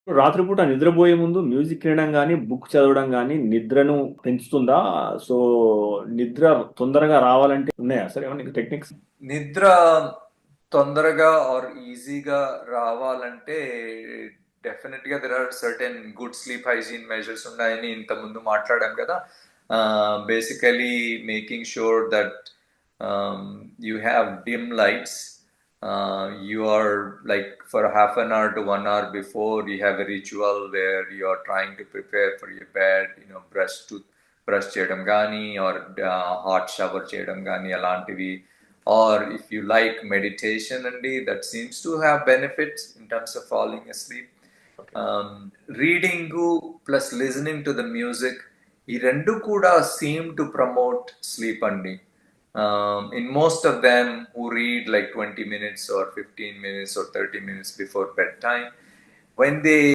రాత్రిపూట నిద్రబోయే ముందు మ్యూజిక్ వినడం గానీ, బుక్ చదవడం గానీ నిద్రను పెంచుతుందా? సో, నిద్ర తొందరగా రావాలంటే ఉన్నాయా సార్ ఏమన్నా టెక్నిక్స్? నిద్ర తొందరగా ఆర్ ఈజీగా రావాలంటే డెఫినెట్ గా there are certain good sleep hygiene measures ఉన్నాయని ఇంత ముందు మాట్లాడాం కదా. Basically making sure that you have dim lights. You are like for half an hour to 1 hour before, you have a ritual where you are trying to prepare for your bed, brush చేయడం కానీ or hot shower చేయడం కానీ అలాంటివి. Or if you like meditation, and that seems to have benefits in terms of falling asleep. Reading plus listening to the music, ఈ రెండు కూడా seem to promote sleep అండి. In most of them who read like 20 minutes or 15 minutes or 30 minutes before bedtime, when they